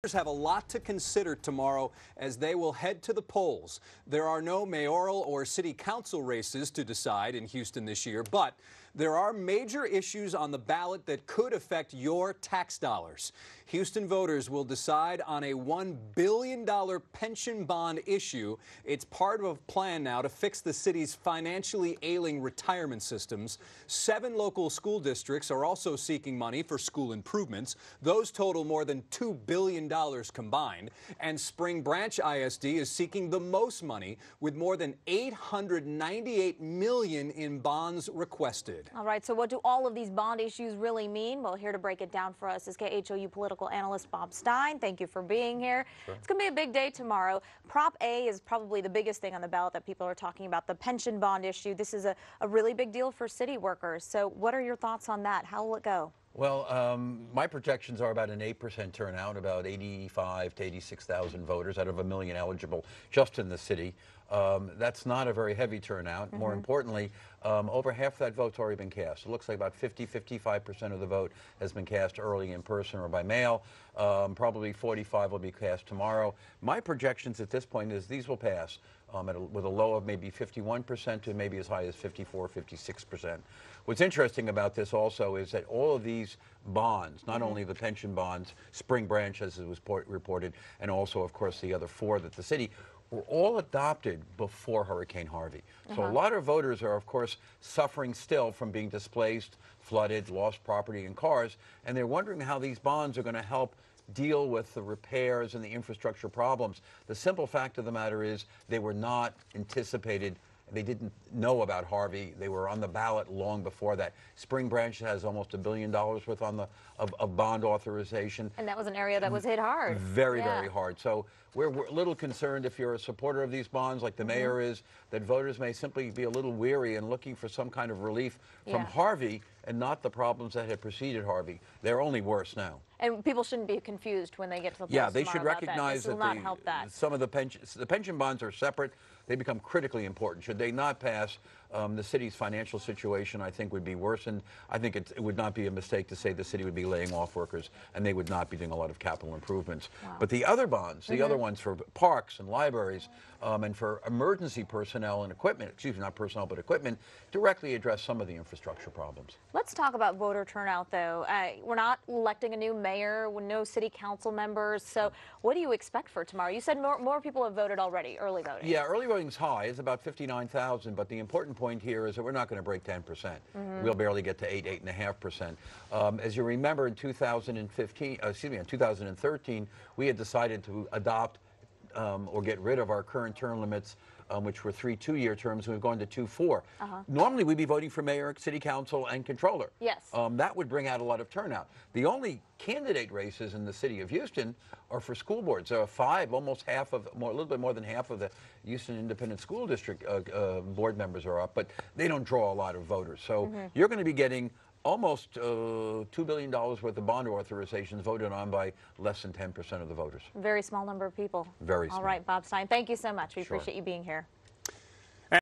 Voters have a lot to consider tomorrow as they will head to the polls. There are no mayoral or city council races to decide in Houston this year, but there are major issues on the ballot that could affect your tax dollars. Houston voters will decide on a $1 billion pension bond issue. It's part of a plan now to fix the city's financially ailing retirement systems. 7 local school districts are also seeking money for school improvements. Those total more than $2 billion combined. And Spring Branch ISD is seeking the most money with more than $898 million in bonds requested. All right, so what do all of these bond issues really mean? Well, here to break it down for us is KHOU political analyst Bob Stein. Thank you for being here. Sure. It's going to be a big day tomorrow. Prop A is probably the biggest thing on the ballot that people are talking about, the pension bond issue. This is a really big deal for city workers. So what are your thoughts on that? How will it go? Well, my projections are about an 8% turnout, about 85 to 86,000 voters out of 1 million eligible just in the city. That's not a very heavy turnout. More importantly, over half that vote's already been cast. It looks like about 55% of the vote has been cast early in person or by mail. Probably 45 will be cast tomorrow. My projections at this point is these will pass with a low of maybe 51% to maybe as high as 54, 56%. What's interesting about this also is that all of these bonds, not only the pension bonds, Spring Branch as it was reported, and also of course the other 4 that the city, were all adopted before Hurricane Harvey. So a lot of voters are, of course, suffering still from being displaced, flooded, lost property and cars, and they're wondering how these bonds are going to help deal with the repairs and the infrastructure problems. The simple fact of the matter is they were not anticipated. They didn't know about Harvey. They were on the ballot long before that. Spring Branch has almost $1 billion worth on of bond authorization. And that was an area that was hit hard. Very hard. So we're a little concerned, if you're a supporter of these bonds, like the mayor is, that voters may simply be a little weary and looking for some kind of relief from Harvey and not the problems that had preceded Harvey. They're only worse now. And people shouldn't be confused when they get to the polls. Yeah, they should recognize that some of the pension bonds are separate. They become critically important. Should they not pass, the city's financial situation, I think, would be worsened. I think it would not be a mistake to say the city would be laying off workers and they would not be doing a lot of capital improvements. Wow. But the other bonds, the other ones for parks and libraries and for emergency personnel and equipment, excuse me, not personnel, but equipment, directly address some of the infrastructure problems. Let's talk about voter turnout, though. We're not electing a new mayor, no city council members. So what do you expect for tomorrow? You said more people have voted already, early voting. Yeah, early voting's high. It's about 59,000. But the important point here is that we're not going to break 10%. We'll barely get to 8.5%. As you remember, in 2013, we had decided to adopt or get rid of our current term limits, which were 3 2-year terms, and we've gone to 2 4. Normally, we'd be voting for mayor, city council, and controller. Yes. That would bring out a lot of turnout. The only candidate races in the city of Houston are for school boards. There are 5, almost half of, a little bit more than half of the Houston Independent School District board members are up, but they don't draw a lot of voters. So you're going to be getting almost $2 billion worth of bond authorizations voted on by less than 10% of the voters. Very small number of people. Very small. All right, Bob Stein, thank you so much. We appreciate you being here.